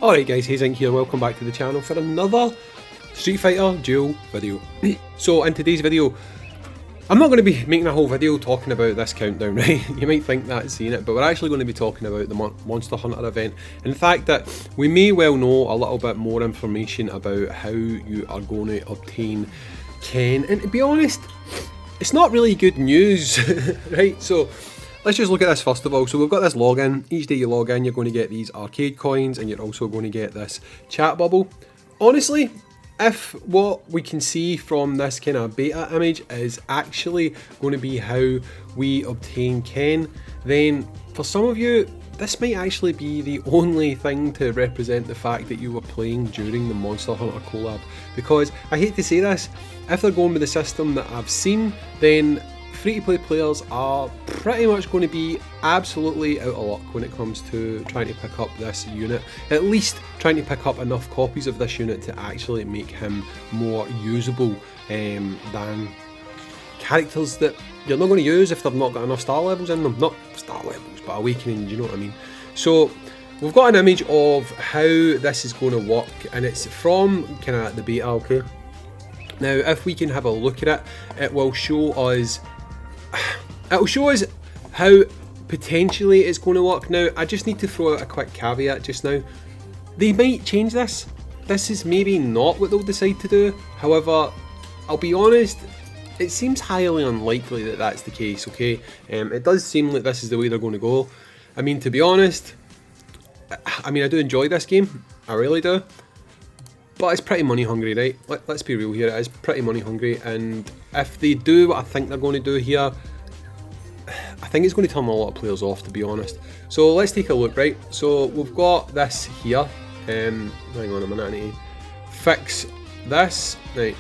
Alright guys, Hazing here, welcome back to the channel for another Street Fighter Duel video. So in today's video, I'm not going to be making a whole video talking about this countdown, right? You might think that seeing it, but we're actually going to be talking about the Monster Hunter event and the fact that we may well know a little bit more information about how you are going to obtain Ken. And to be honest, it's not really good news, right? So let's just look at this first of all. So we've got this login. Each day you log in, you're going to get these arcade coins and you're also going to get this chat bubble. Honestly, if what we can see from this kind of beta image is actually going to be how we obtain Ken, then for some of you, this might actually be the only thing to represent the fact that you were playing during the Monster Hunter collab. Because I hate to say this, if they're going with the system that I've seen, then free-to-play players are pretty much going to be absolutely out of luck when it comes to trying to pick up this unit. At least trying to pick up enough copies of this unit to actually make him more usable than characters that you're not going to use if they've not got enough star levels in them. Not star levels, but awakening, you know what I mean? So we've got an image of how this is going to work, and it's from kind of the beta, okay? Now if we can have a look at it, it will show us how potentially it's going to work. Now I just need to throw out a quick caveat just now. They might change this. This is maybe not what they'll decide to do. However, I'll be honest, it seems highly unlikely that that's the case, okay? It does seem like this is the way they're going to go. I mean, to be honest, I do enjoy this game, I really do. But it's pretty money hungry, right? Let's be real here, it is pretty money hungry, and if they do what I think they're going to do here, I think it's going to turn a lot of players off, to be honest. So let's take a look, right? So we've got this here. Hang on a minute, I need to fix this. Right,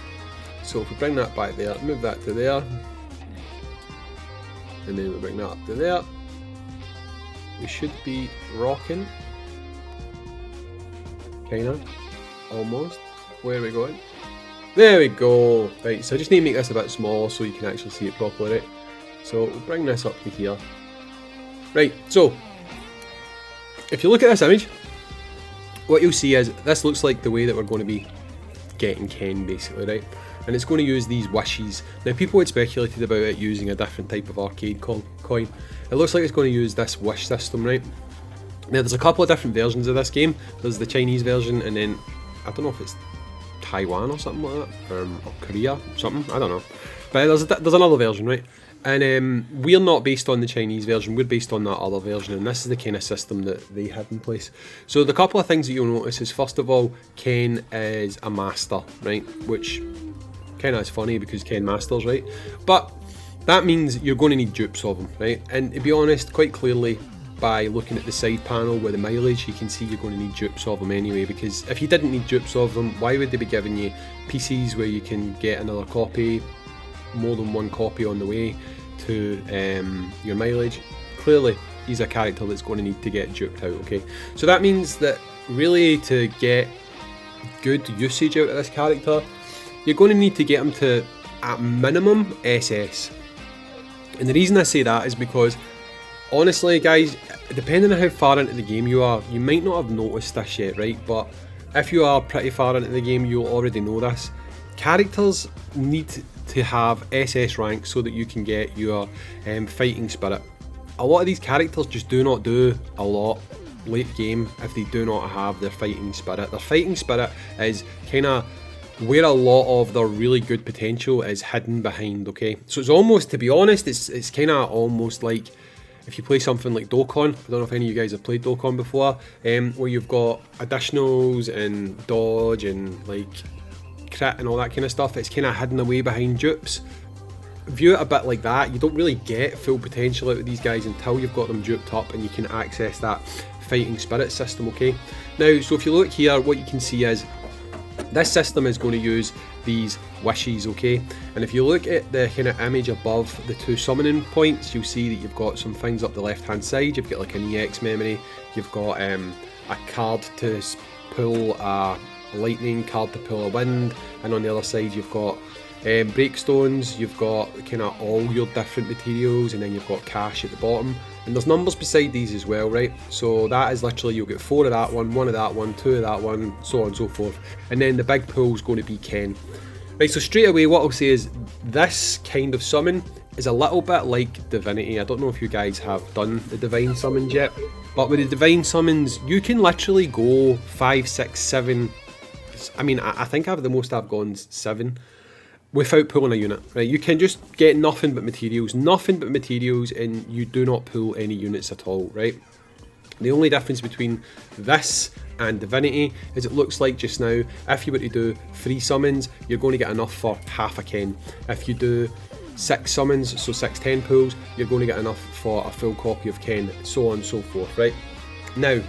so if we bring that back there, move that to there, and then we bring that up to there, we should be rocking. Kinda. Almost. Where are we going? There we go. Right, so I just need to make this a bit smaller so you can actually see it properly, right? So we'll bring this up to here. Right, so if you look at this image, what you'll see is this looks like the way that we're going to be getting Ken, basically, right? And it's going to use these wishes. Now people had speculated about it using a different type of arcade coin. It looks like it's going to use this wish system, right? Now there's a couple of different versions of this game. There's the Chinese version, and then I don't know if it's Taiwan or something like that, or Korea, something, I don't know. But there's another version, right? And we're not based on the Chinese version, we're based on that other version, and this is the kind of system that they have in place. So the couple of things that you'll notice is, first of all, Ken is a master, right? Which kind of is funny because Ken masters, right? But that means you're going to need dupes of him, right? And to be honest, quite clearly, by looking at the side panel with the mileage, you can see you're going to need dupes of them anyway, because if you didn't need dupes of them, why would they be giving you PCs where you can get another copy, more than one copy on the way to your mileage? Clearly he's a character that's going to need to get duped out, okay? So that means that really to get good usage out of this character, you're going to need to get him to, at minimum, SS. And the reason I say that is because honestly guys, depending on how far into the game you are, you might not have noticed this yet, right? But if you are pretty far into the game, you'll already know this. Characters need to have SS rank so that you can get your fighting spirit. A lot of these characters just do not do a lot late game if they do not have their fighting spirit. Their fighting spirit is kind of where a lot of their really good potential is hidden behind, okay? So it's almost, to be honest, it's kind of almost like if you play something like Dokkan. I don't know if any of you guys have played Dokkan before, where you've got additionals and dodge and like crit and all that kind of stuff. It's kind of hidden away behind dupes. View it a bit like that. You don't really get full potential out of these guys until you've got them duped up and you can access that fighting spirit system, okay? Now, so if you look here, what you can see is this system is going to use these wishes, okay? And if you look at the kind of image above the two summoning points, you'll see that you've got some things up the left hand side. You've got like an EX memory, you've got a card to pull a lightning, card to pull a wind, and on the other side you've got breakstones, you've got kind of all your different materials, and then you've got cash at the bottom. And there's numbers beside these as well, right? So that is literally, you'll get 4 of that one of that one, 2 of that one, so on and so forth. And then the big pool's going to be Ken. Right, so straight away what I'll say is this kind of summon is a little bit like Divinity. I don't know if you guys have done the Divine Summons yet, but with the Divine Summons, you can literally go 5, 6, 7, I mean, I think the most I've gone 7, without pulling a unit, right? You can just get nothing but materials, and you do not pull any units at all, right? The only difference between this and Divinity is it looks like just now, if you were to do 3 summons, you're going to get enough for half a Ken. If you do 6 summons, so 6 10 pulls, you're going to get enough for a full copy of Ken, so on and so forth, right? Now,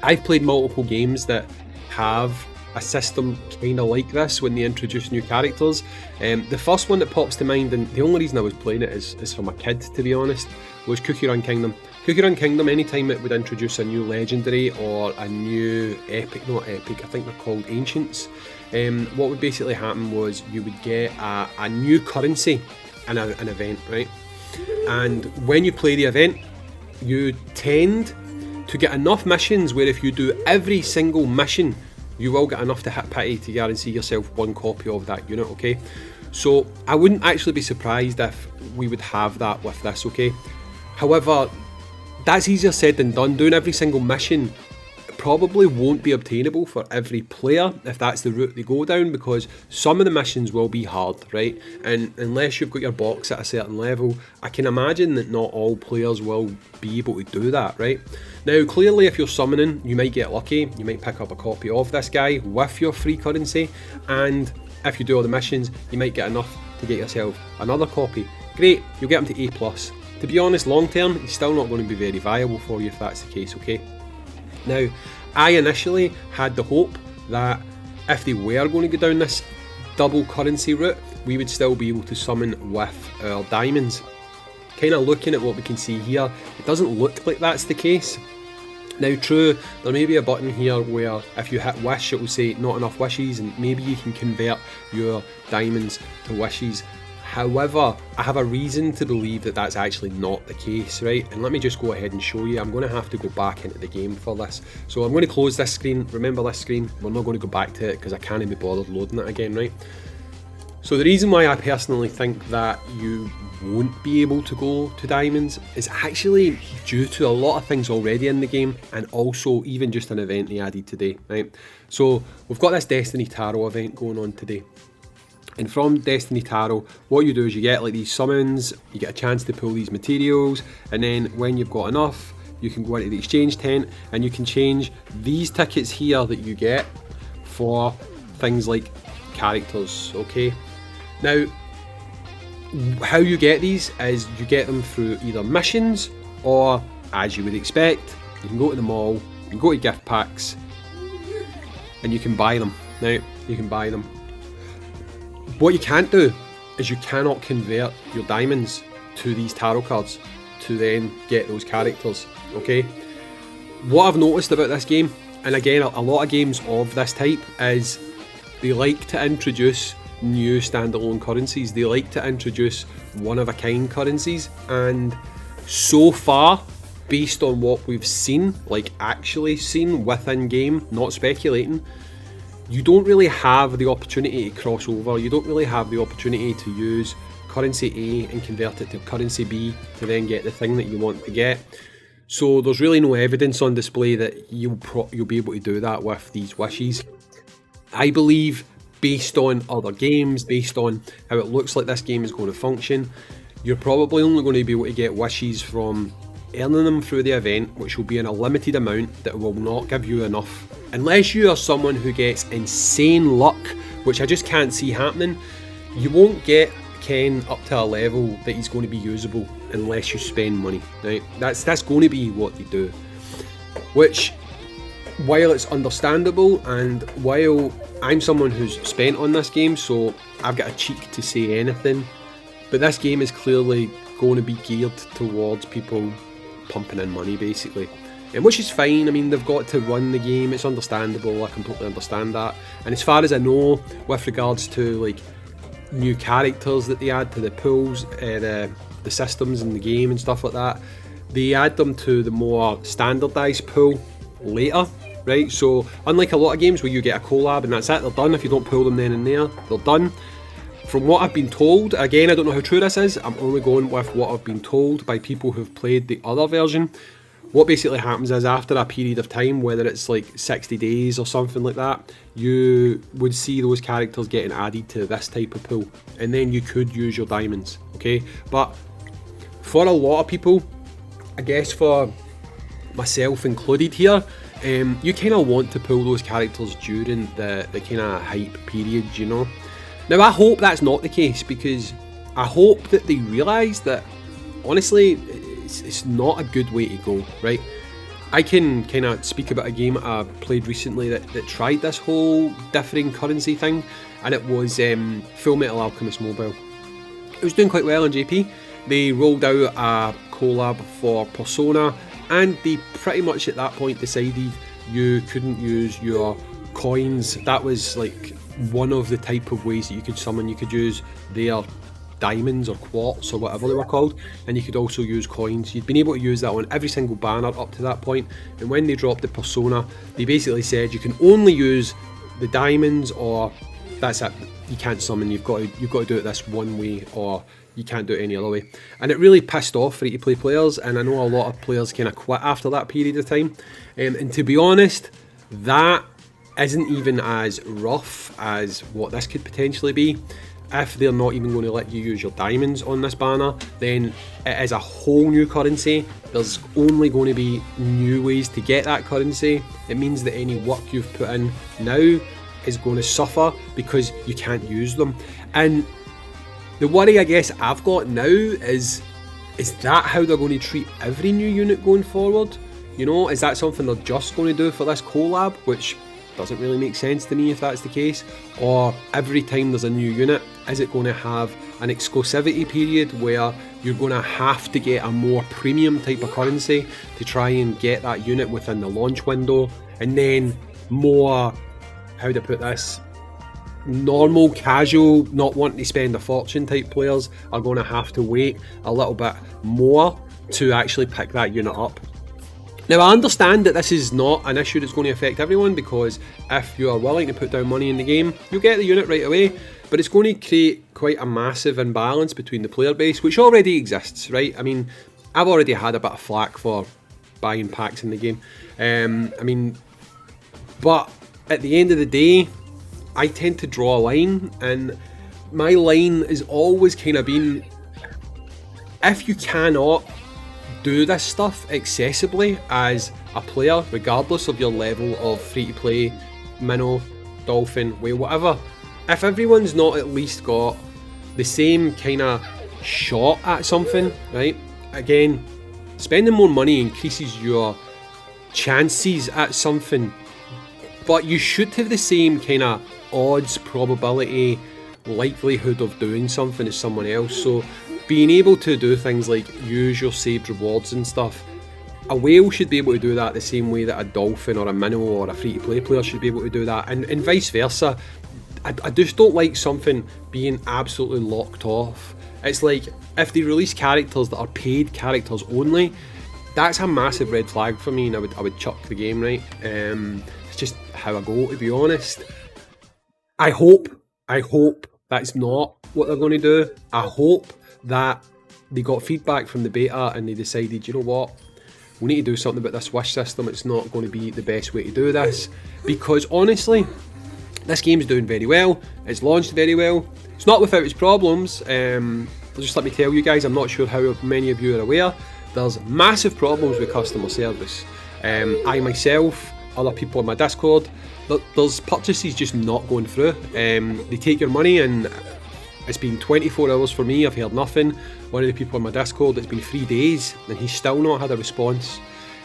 I've played multiple games that have a system kind of like this when they introduce new characters. The first one that pops to mind, and the only reason I was playing it is for my kid, to be honest, was Cookie Run Kingdom. Cookie Run Kingdom, anytime it would introduce a new legendary or a new epic, not epic, I think they're called ancients, what would basically happen was you would get a new currency in an event, right? And when you play the event, you tend to get enough missions where if you do every single mission, you will get enough to hit pity to guarantee yourself 1 copy of that unit, okay? So I wouldn't actually be surprised if we would have that with this, okay? However, that's easier said than done. Doing every single mission probably won't be obtainable for every player if that's the route they go down, because some of the missions will be hard, right? And unless you've got your box at a certain level, I can imagine that not all players will be able to do that, right? Now, clearly, if you're summoning, you might get lucky. You might pick up a copy of this guy with your free currency, and if you do all the missions, you might get enough to get yourself another copy. Great, you'll get them to A+. To be honest, long term, it's still not going to be very viable for you if that's the case, okay? Now, I initially had the hope that if they were going to go down this double currency route, we would still be able to summon with our diamonds. Kind of looking at what we can see here, it doesn't look like that's the case. Now, true, there may be a button here where if you hit wish, it will say not enough wishes, and maybe you can convert your diamonds to wishes. However, I have a reason to believe that that's actually not the case, right? And let me just go ahead and show you. I'm going to have to go back into the game for this. So I'm going to close this screen. Remember this screen? We're not going to go back to it because I can't be bothered loading it again, right? So the reason why I personally think that you won't be able to go to diamonds is actually due to a lot of things already in the game, and also even just an event they added today, right? So we've got this Destiny Tarot event going on today. And from Destiny Tarot, what you do is you get like these summons, you get a chance to pull these materials, and then when you've got enough, you can go into the exchange tent and you can change these tickets here that you get for things like characters, okay? Now, how you get these is you get them through either missions or, as you would expect, you can go to the mall, you can go to gift packs, and you can buy them. Now, you can buy them. What you can't do is you cannot convert your diamonds to these tarot cards to then get those characters, okay? What I've noticed about this game, and again a lot of games of this type, is they like to introduce new standalone currencies. They like to introduce one-of-a-kind currencies, and so far, based on what we've seen, like actually seen within game, not speculating, you don't really have the opportunity to cross over. You don't really have the opportunity to use currency A and convert it to currency B to then get the thing that you want to get. So there's really no evidence on display that you'll be able to do that with these wishes. I believe, based on other games, based on how it looks like this game is going to function, you're probably only going to be able to get wishes from earning them through the event, which will be in a limited amount that will not give you enough. Unless you are someone who gets insane luck, which I just can't see happening, you won't get Ken up to a level that he's going to be usable unless you spend money, right? That's going to be what they do. Which, while it's understandable, and while I'm someone who's spent on this game, so I've got a cheek to say anything, but this game is clearly going to be geared towards people pumping in money, basically. And which is fine. I mean, they've got to run the game, it's understandable, I completely understand that. And as far as I know, with regards to like new characters that they add to the pools, the systems in the game and stuff like that, they add them to the more standardised pool later, right? So unlike a lot of games where you get a collab and that's it, they're done. If you don't pull them then and there, they're done. From what I've been told, again, I don't know how true this is, I'm only going with what I've been told by people who've played the other version. What basically happens is after a period of time, whether it's like 60 days or something like that, you would see those characters getting added to this type of pool, and then you could use your diamonds, okay? But for a lot of people, I guess for myself included here, you kind of want to pull those characters during the kind of hype period, you know? Now I hope that's not the case, because I hope that they realise that, honestly, it's not a good way to go, right? I can kind of speak about a game I played recently that tried this whole differing currency thing, and it was Full Metal Alchemist Mobile. It was doing quite well on JP. They rolled out a collab for Persona, and they pretty much at that point decided you couldn't use your coins. That was like one of the type of ways that you could summon. You could use their diamonds or quartz or whatever they were called, and you could also use coins. You'd been able to use that on every single banner up to that point, and when they dropped the Persona, they basically said you can only use the diamonds, or that's it, you can't summon, you've got to do it this one way, or you can't do it any other way. And it really pissed off free-to-play players, and I know a lot of players kind of quit after that period of time. And to be honest, that isn't even as rough as what this could potentially be. If they're not even going to let you use your diamonds on this banner, then it is a whole new currency. There's only going to be new ways to get that currency. It means that any work you've put in now is going to suffer because you can't use them. And the worry I guess I've got now is that how they're going to treat every new unit going forward? You know, is that something they're just going to do for this collab, which doesn't really make sense to me if that's the case? Or every time there's a new unit, is it going to have an exclusivity period where you're going to have to get a more premium type of currency to try and get that unit within the launch window, and then more, how to put this, normal, casual, not wanting to spend a fortune type players are going to have to wait a little bit more to actually pick that unit up? Now I understand that this is not an issue that's going to affect everyone, because if you are willing to put down money in the game, you'll get the unit right away, but it's going to create quite a massive imbalance between the player base, which already exists, right? I mean, I've already had a bit of flack for buying packs in the game. But at the end of the day, I tend to draw a line, and my line has always kind of been, if you cannot do this stuff accessibly as a player, regardless of your level of free-to-play, minnow, dolphin, whale, whatever, if everyone's not at least got the same kind of shot at something, right? Again, spending more money increases your chances at something, but you should have the same kind of odds, probability, likelihood of doing something as someone else. So being able to do things like use your saved rewards and stuff, a whale should be able to do that the same way that a dolphin or a minnow or a free-to-play player should be able to do that, and vice versa. I just don't like something being absolutely locked off. It's like, if they release characters that are paid characters only, that's a massive red flag for me, and I would chuck the game, right? It's just how I go, to be honest. I hope that's not what they're going to do. I hope that they got feedback from the beta and they decided, you know what, we need to do something about this wish system. It's not going to be the best way to do this, because honestly, this game's doing very well. It's launched very well. It's not without its problems. Just let me tell you guys, I'm not sure how many of you are aware, there's massive problems with customer service. I myself, other people on my Discord, there's purchases just not going through. They take your money, and it's been 24 hours for me, I've heard nothing. One of the people on my Discord, it's been 3 days and he's still not had a response.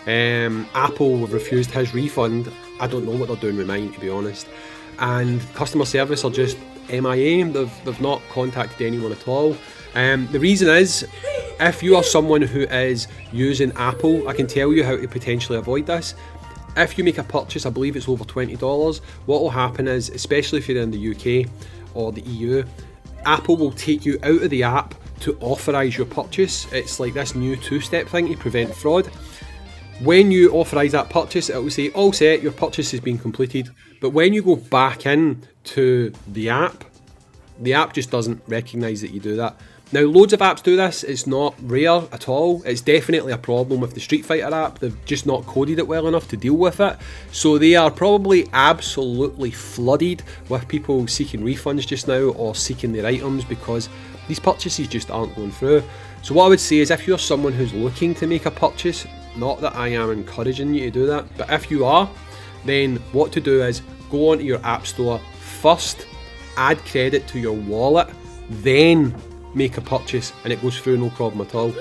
Apple have refused his refund. I don't know what they're doing with mine, to be honest. And customer service are just MIA, they've not contacted anyone at all. The reason is, if you are someone who is using Apple, I can tell you how to potentially avoid this. If you make a purchase, I believe it's over $20, what will happen is, especially if you're in the UK or the EU, Apple will take you out of the app, to authorise your purchase. It's like this new two-step thing to prevent fraud. When you authorise that purchase, it will say, all set, your purchase has been completed. But when you go back in to the app just doesn't recognise that you do that. Now, loads of apps do this. It's not rare at all. It's definitely a problem with the Street Fighter app. They've just not coded it well enough to deal with it. So they are probably absolutely flooded with people seeking refunds just now or seeking their items because these purchases just aren't going through. So what I would say is, if you're someone who's looking to make a purchase, not that I am encouraging you to do that, but if you are, then what to do is go onto your app store first, add credit to your wallet, then make a purchase, and it goes through no problem at all.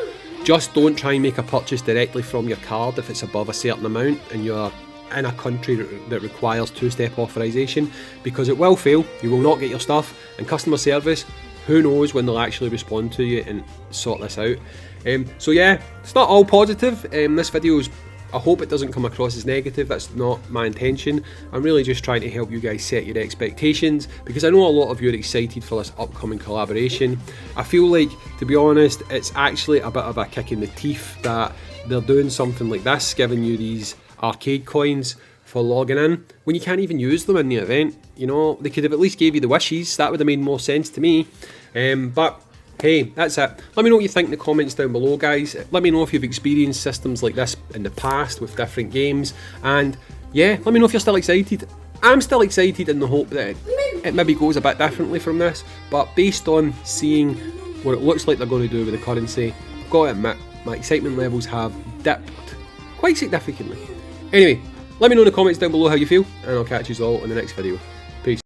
Just don't try and make a purchase directly from your card if it's above a certain amount and you're in a country that requires two-step authorization, because it will fail. You will not get your stuff, and customer service, who knows when they'll actually respond to you and sort this out. So yeah, it's not all positive. This video is, I hope it doesn't come across as negative. That's not my intention. I'm really just trying to help you guys set your expectations, because I know a lot of you are excited for this upcoming collaboration. I feel like, to be honest, it's actually a bit of a kick in the teeth that they're doing something like this, giving you these arcade coins for logging in when you can't even use them in the event. You know, they could have at least gave you the wishes. That would have made more sense to me. But hey, that's it. Let me know what you think in the comments down below, guys. Let me know if you've experienced systems like this in the past with different games. And yeah, let me know if you're still excited. I'm still excited in the hope that it maybe goes a bit differently from this. But based on seeing what it looks like they're going to do with the currency, I've got to admit, my excitement levels have dipped quite significantly. Anyway, let me know in the comments down below how you feel, and I'll catch you all in the next video.